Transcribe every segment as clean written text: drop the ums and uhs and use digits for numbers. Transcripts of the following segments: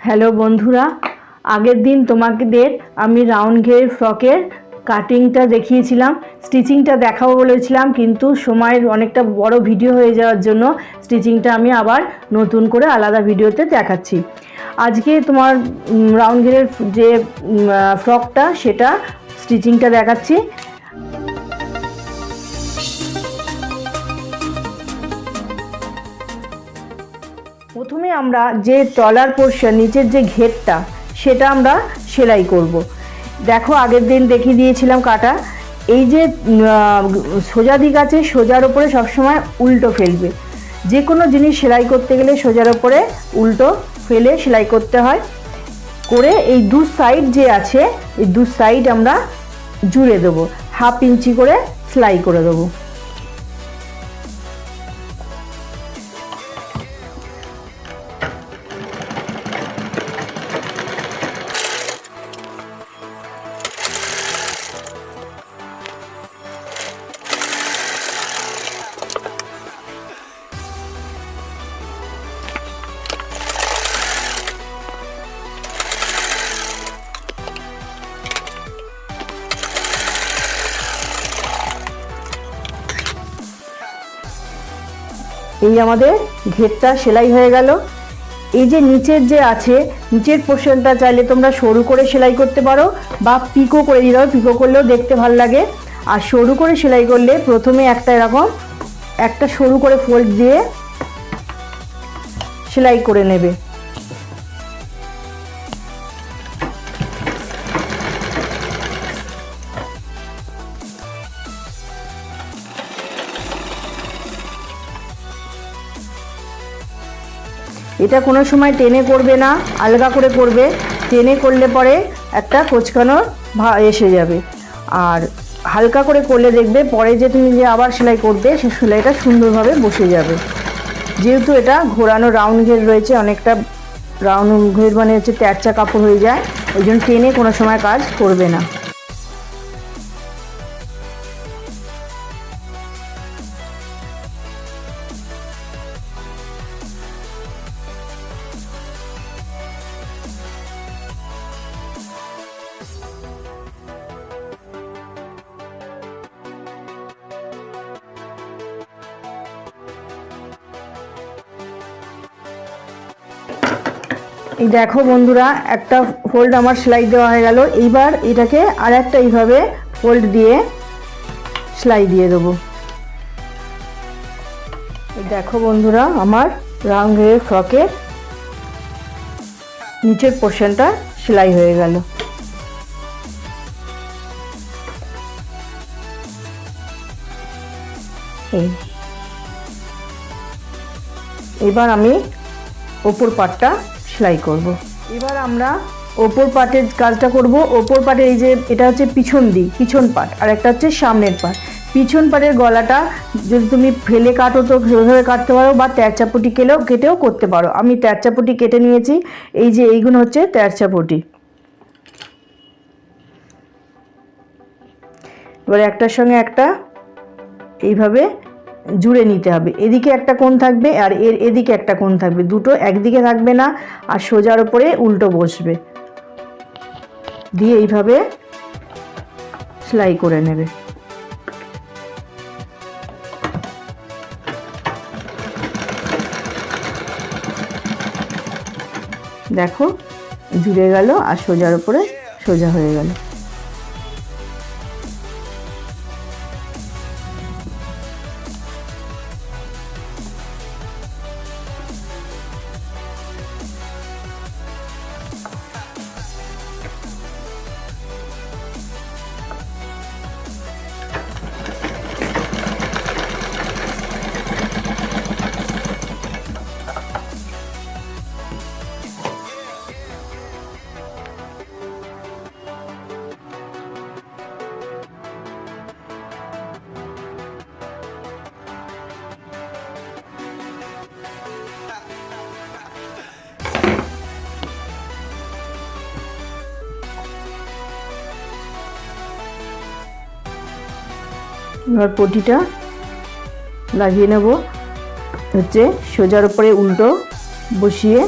Hello বন্ধুরা, আগের দিন তোমাদের আমি রাউন্ড ঘের ফ্রকের কাটিংটা দেখিয়েছিলাম, স্টিচিংটা দেখাবো বলেছিলাম, কিন্তু সময়ের অনেকটা বড় ভিডিও হয়ে যাওয়ার জন্য স্টিচিংটা আমি আবার নতুন করে আলাদা ভিডিওতে দেখাচ্ছি। আজকে তোমার রাউন্ড ঘেরের যে ফ্রকটা সেটা স্টিচিংটা দেখাচ্ছি। প্রথমে আমরা যে তলার পোর্শন, নিচের যে ঘেরটা, সেটা আমরা সেলাই করব। দেখো, আগের দিন দেখিয়ে দিয়েছিলাম কাটা। এই যে সোজা দিক আছে, সোজার ওপরে সবসময় উল্টো ফেলবে। যে কোনো জিনিস সেলাই করতে গেলে সোজার ওপরে উল্টো ফেলে সেলাই করতে হয়। করে এই দু সাইড যে আছে, এই দু সাইড আমরা জুড়ে দেবো, 1/2 ইঞ্চি করে সেলাই করে দেবো। এই আমাদের ঘেরটা সেলাই হয়ে গেল। এই যে নিচের যে আছে, নিচের পোর্শনটা চাইলে তোমরা সরু করে সেলাই করতে পারো বা পিকো করে দিতে পারো। পিকো করলেও দেখতে ভালো লাগে। আর সরু করে সেলাই করলে প্রথমে একটা এরকম একটা সরু করে ফোল্ড দিয়ে সেলাই করে নেবে। এটা কোনো সময় টেনে করবে না, আলগা করে করবে। টেনে করলে পরে একটা কোঁচকানোর এসে যাবে, আর হালকা করে করলে দেখবে পরে যে তুমি যে আবার সেলাই করবে সে সেলাইটা সুন্দরভাবে বসে যাবে। যেহেতু এটা ঘোরানো রাউন্ড ঘের রয়েছে, অনেকটা রাউন্ড ঘের মানে হচ্ছে তেরচা কাপড় হয়ে যায়, ওই জন্য টেনে কোনো সময় কাজ করবে না। এই দেখো বন্ধুরা, একটা ফোল্ড আমার সেলাই দেওয়া হয়ে গেল। এইবার এটাকে আর একটা এইভাবে ফোল্ড দিয়ে সেলাই দিয়ে দেবো। এই দেখো বন্ধুরা, আমার রাউন্ড ঘেরের ফ্রকের নিচের পোর্শনটা সেলাই হয়ে গেল। এবার আমি ওপর পাটটা সেলাই করব। এবার আমরা ওপর পাটের কাজটা করব। ওপর পাটের এই যে এটা হচ্ছে পিছন দিক, পিছন পাট, আর একটা হচ্ছে সামনের পাট। পিছন পাটের গলাটা যদি তুমি ফেলে কাটো তো সেভাবে কাটতে পারো, বা তেরচাপটি কেটেও করতে পারো। আমি তেরচাপটি কেটে নিয়েছি। এই যে এইগুলো হচ্ছে তেরচাপটি। এবার একটার সঙ্গে একটা এইভাবে জুড়ে নিতে হবে। এদিকে একটা কোণ থাকবে আর এদিকে একটা কোণ থাকবে, দুটো একদিকে থাকবে না, আর সোজার উপরে উল্টো বসবে। দিয়ে এইভাবে সেলাই করে নেবে। দেখো, জুড়ে গেল আর সোজার উপরে সোজা হয়ে গেল। এবার পটিটা লাগিয়ে নেব। হচ্ছে সোজার উপরে উল্টো বসিয়ে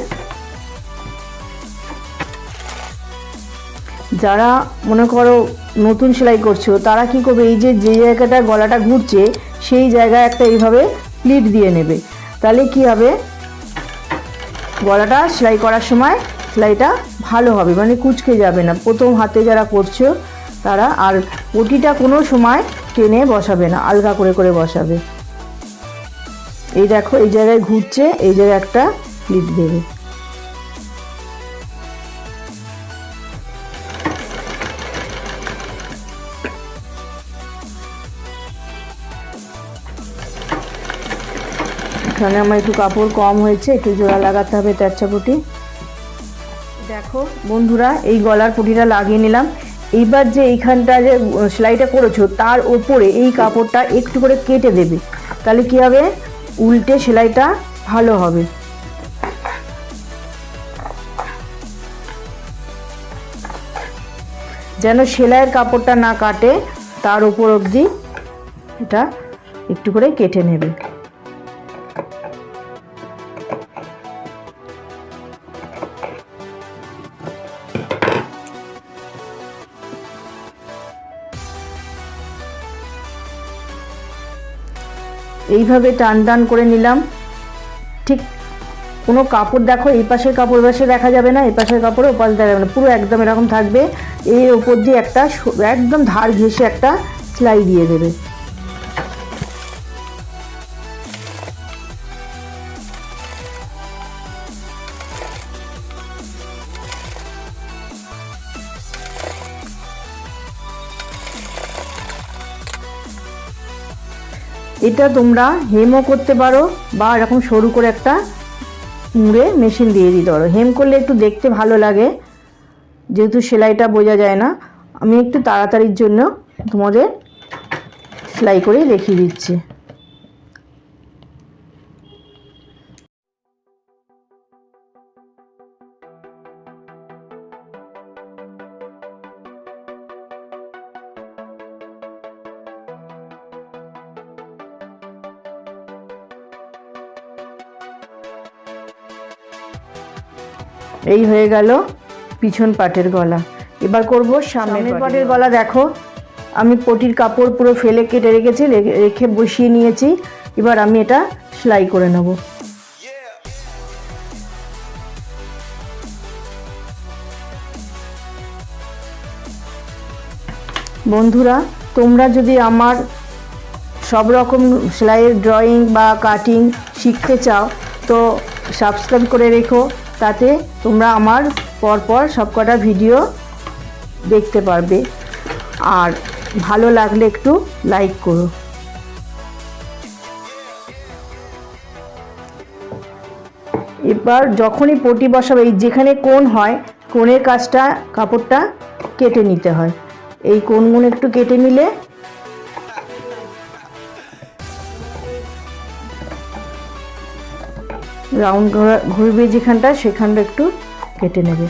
যারা মনে করো নতুন সেলাই করছো তারা কি করবে, এই যে যে জায়গাটা গলাটা ঘুরছে সেই জায়গায় একটা এইভাবে প্লিট দিয়ে নেবে। তাহলে কি হবে, গলাটা সেলাই করার সময় সেলাইটা ভালো হবে, মানে কুঁচকে যাবে না। প্রথম হাতে যারা করছো তারা, আর পটিটা কোনো সময় টেনে বসাবে না, আলগা করে করে বসাবে। এই দেখো এই জায়গায় ঘুরছে, এই জায়গায় একটা প্লিট দেবে। এখানে আমার একটু কাপড় কম হয়েছে, একটু জোড়া লাগাতে হবে তেরচা পটি। দেখো বন্ধুরা, এই গলার পটিটা লাগিয়ে নিলাম। এইবার যে এইখানটা যে সেলাইটা করেছো তার ওপরে এই কাপড়টা একটু করে কেটে দেবে, তাহলে কি হবে, উল্টে সেলাইটা ভালো হবে। যেন সেলাইয়ের কাপড়টা না কাটে, তার উপর অবধি এটা একটু করে কেটে নেবে। এইভাবে টান টান করে নিলাম। ঠিক কোনো কাপড় দেখো এই পাশের কাপড় পাশে দেখা যাবে না, এই পাশের কাপড়ে ওপাশে দেখা যাবে না, পুরো একদম এরকম থাকবে। এর ওপর দিয়ে একটা একদম ধার ঘেঁষে একটা সেলাই দিয়ে দেবে। এটা তোমরা হেমও করতে পারো বা এরকম সরু করে একটা মুড়ে মেশিন দিয়ে দিতে পারো। হেম করলে একটু দেখতে ভালো লাগে, যেহেতু সেলাইটা বোঝা যায় না। আমি একটু তাড়াতাড়ির জন্য তোমাদের সেলাই করে দেখিয়ে দিচ্ছি। এই হয়ে গেল পিছন পাটের গলা। এবার করব সামনের পাটের গলা। দেখো আমি পটির কাপড় পুরো ফেলে কেটে রেখেছি, রেখে বসিয়ে নিয়েছি। এবার আমি এটা সেলাই করে নেব। বন্ধুরা, তোমরা যদি আমার সব রকম সেলাইয়ের ড্রয়িং বা কাটিং শিখতে চাও তো সাবস্ক্রাইব করে রেখো, তাতে তোমরা আমার পরপর সবকটা ভিডিও দেখতে পারবে। আর ভালো লাগলে একটু লাইক করো। এবার যখনই পটি বসাবে, এই যেখানে কোণ হয় কোণের কাজটা কাপড়টা কেটে নিতে হয়। এই কোণগুলো একটু কেটে নিলে রাউন্ড ঘুরবে যেখানটা, সেখানটা একটু কেটে নেবে।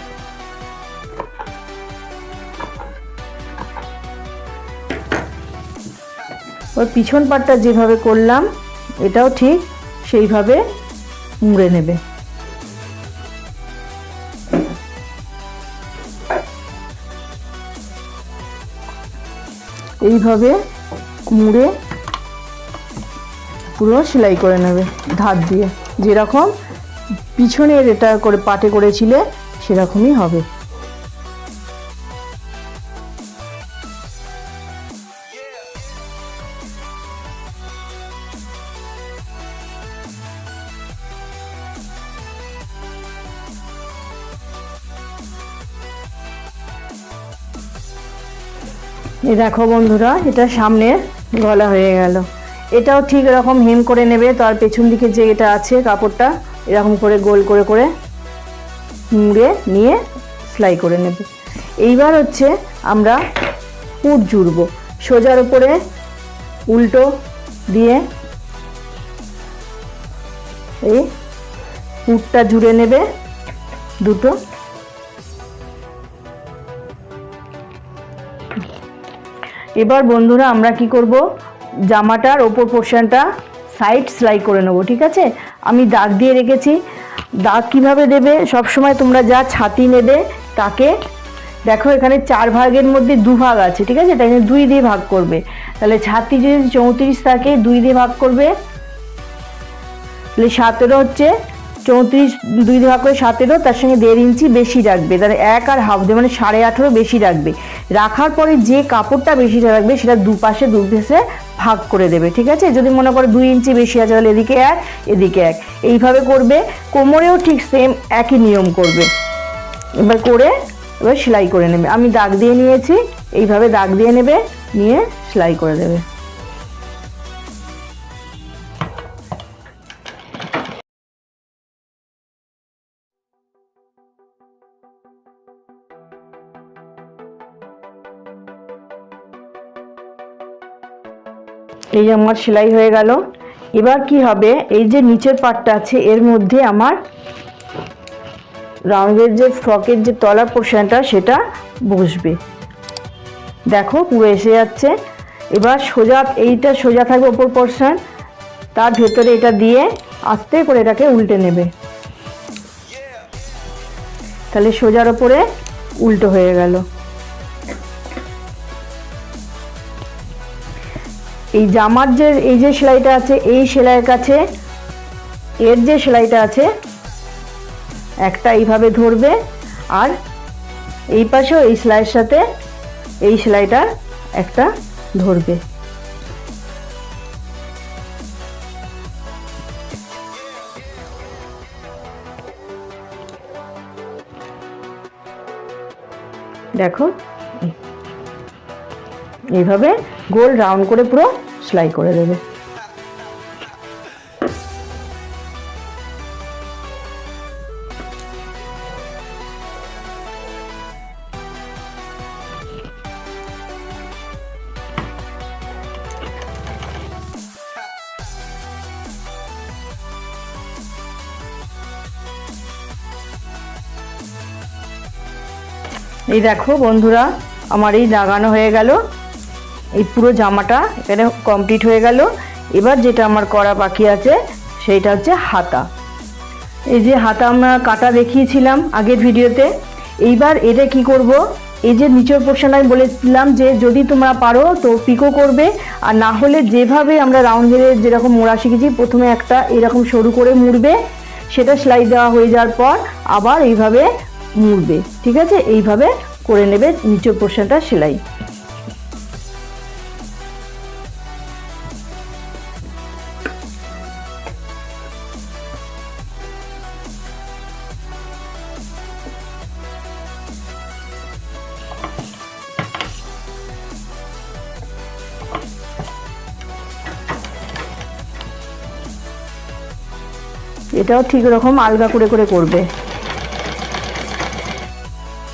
ওর পিছন পাটটা যেভাবে করলাম এটাও ঠিক সেইভাবে মুড়ে নেবে। এইভাবে মুড়ে পুরো সেলাই করে নেবে ধার দিয়ে, যেরকম পিছনের এটা করে পাটে করেছিলে সেরকমই হবে। এই দেখো বন্ধুরা, এটা সামনের গলা হয়ে গেল। এটাও ঠিক এরকম হেম করে নেবে। তার পেছন দিকে যে এটা আছে কাপড়টা এরকম করে গোল করে করে মুড়ে নিয়ে সেলাই করে নেবে। এইবার হচ্ছে আমরা পুট জুড়বো। সোজার উপরে উল্টো দিয়ে এই পুটটা জুড়ে নেবে দুটো। এবার বন্ধুরা আমরা কি করব, জামাটার ওপর পোর্শনটা সাইড সেলাই করে নেব। ঠিক আছে, আমি দাগ দিয়ে রেখেছি। দাগ কিভাবে দেবে, সব সময় তোমরা যা ছাতি নেবে তাকে দেখো এখানে 4 ভাগের মধ্যে 2 ভাগ আছে, ঠিক আছে, তাই 2 দিয়ে ভাগ করবে। তাহলে 36 যদি 34 থাকে 2 দিয়ে ভাগ করবে, তাহলে 17 হচ্ছে 34 2 দিয়ে ভাগ করে 17, তার সঙ্গে 1.5 ইঞ্চি বেশি রাখবে, তাহলে 1 আর হাফ দিয়ে মানে 18.5 বেশি রাখবে। রাখার পরে যে কাপড়টা বেশিটা রাখবে সেটা দুপাশে ভাগ করে দেবে, ঠিক আছে। যদি মনে করো 2 ইঞ্চি বেশি আছে তাহলে এদিকে 1 এদিকে 1, এইভাবে করবে। কোমরেও ঠিক সেম একই নিয়ম করবে। এবার সেলাই করে নেবে। আমি দাগ দিয়ে নিয়েছি, এইভাবে দাগ দিয়ে নেবে, নিয়ে সেলাই করে দেবে। এই যে আমার সেলাই হয়ে গেল। এবার কি হবে, এই যে নিচের পাটটা আছে এর মধ্যে আমার রাউন্ডের যে ফ্রকের যে তলার পোর্শনটা সেটা বসবে। দেখো পুরো এসে যাচ্ছে। এবার এইটা সোজা থাকবে ওপর পোর্শন, তার ভেতরে এটা দিয়ে আস্তে করে এটাকে উল্টে নেবে, তাহলে সোজার ওপরে উল্টো হয়ে গেল। এই জামার যে এই যে সেলাইটা আছে, এই সেলাইয়ের কাছে এর যে সেলাইটা আছে একটা এইভাবে ধরবে, আর এই পাশেও এই সেলাইয়ের সাথে এই সেলাইটা একটা ধরবে। দেখো এইভাবে গোল রাউন্ড করে পুরো সেলাই করে দেবে। এই দেখো বন্ধুরা, আমার এই লাগানো হয়ে গেল, এই পুরো জামাটা এখানে কমপ্লিট হয়ে গেল। এবার যেটা আমার করা বাকি আছে সেইটা হচ্ছে হাতা। এই যে হাতা আমরা কাটা দেখিয়েছিলাম আগের ভিডিওতে। এইবার এটা কি করব, এই যে নিচের পোর্শন আমি বলেছিলাম যে যদি তোমরা পারো তো পিকো করবে, আর না হলে যেভাবে আমরা রাউন্ড ঘিরে যেরকম মোড়া শিখেছি, প্রথমে একটা এরকম সরু করে মুড়বে, সেটা সেলাই দেওয়া হয়ে যাওয়ার পর আবার এইভাবে মুড়বে, ঠিক আছে। এইভাবে করে নেবে নিচের পোর্শনটা সেলাই। এটাও ঠিক রকম আলগা করে করে করবে।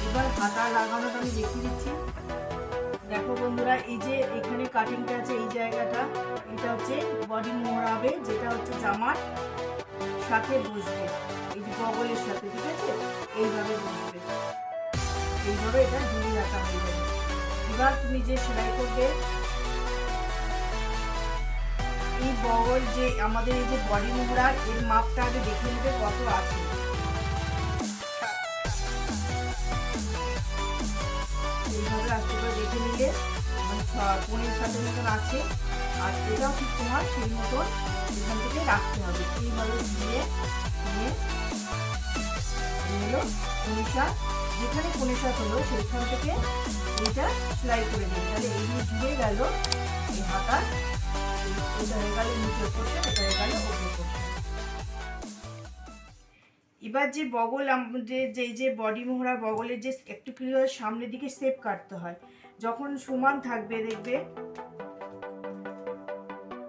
এবার হাতা লাগানোটা আমি দেখিয়ে দিচ্ছি। দেখো বন্ধুরা, এই যে এখানে কাটিংটা আছে, এই জায়গাটা এটা হচ্ছে বডি মোড়াবে, যেটা হচ্ছে জামার সাথে বসবে, এই যে বগলের সাথে, ঠিক আছে, এইভাবে বসবে, এইভাবে এটা ঝুলিয়ে রাখা হয়ে যাবে। এবার তুমি যে সেলাই করবে, এই বগল যে আমাদের এই যে বডি মোড়ার এর মাপটা আগে দেখে নেবে কত আছে। এইভাবে আস্তে করে দেখে নিলে 15-7 মতন আছে, আর এটাও ঠিক তোমার সেই মতন এখান থেকে রাখতে হবে। এইভাবে দিয়ে নিয়ে হলো 19, যেখানে 19 হলো সেইখান থেকে এইটা সেলাই করে দিই, তাহলে এই যে জুড়ে গেল এই হাতা, এটা হয়ে গেল নিচের পোর্শন, এটা হয়ে গেল উপর পোর্শন। এবার যে বগল যে বডি মোহরা বগলের যে একটু সামনের দিকে শেপ কাটতে হয়, যখন সমান থাকবে দেখবে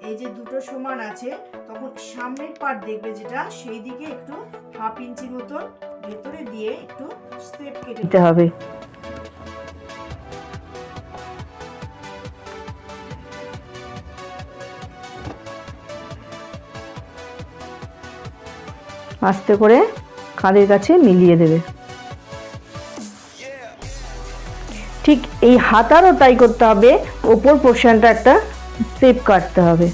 এই যে দুটো সমান আছে, তখন সামনের পার্ট দেখবে যেটা সেই দিকে একটু 1/2 ইঞ্চি মতো ভেতরে দিয়ে একটু শেপ কেটে দিতে হবে। আস্তে করে কাঁধের কাছে মিলিয়ে দেবে। ঠিক এই হাতারও তাই করতে হবে, ওপর পোর্শনটা একটা শেপ কাটতে হবে।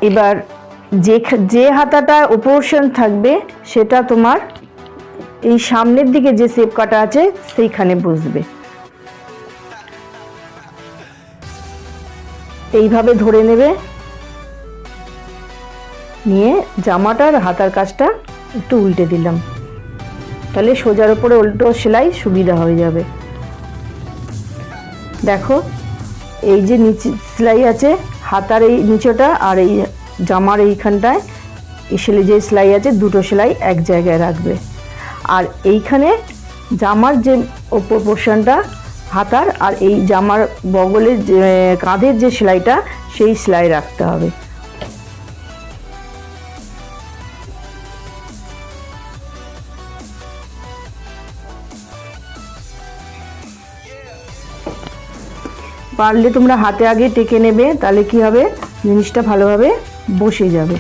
এবার যে হাতাটা পোর্শন থাকবে সেটা তোমার এই সামনের দিকে যে শেপ কাটা আছে সেইখানে বসবে। এইভাবে ধরে নেবে, নিয়ে জামাটার হাতার কাজটা একটু উল্টে দিলাম, তাহলে সোজার উপরে উল্টো সেলাই সুবিধা হয়ে যাবে। দেখো এই যে নিচে সেলাই আছে হাতার এই নিচটা আর এই জামার এইখানটায় এই যে সেলাই আছে দুটো সেলাই এক জায়গায় রাখবে। আর এইখানে জামার যে ওপর পোর্শনটা হাতার আর এই জামার বগলের কাঁধের যে সেলাইটা সেই সেলাই রাখতে হবে। পারলে তোমরা হাতে আগে টেকে নেবে, তাহলে কি হবে জিনিসটা ভালোভাবে বসে যাবে।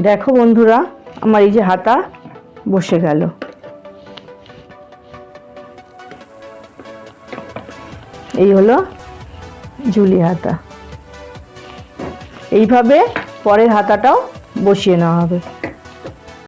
দেখো বন্ধুরা, আমার এই যে হাতা বসে গেল। এই হলো ঝুলি হাতা। এইভাবে পরের হাতাটাও বসিয়ে নেওয়া হবে।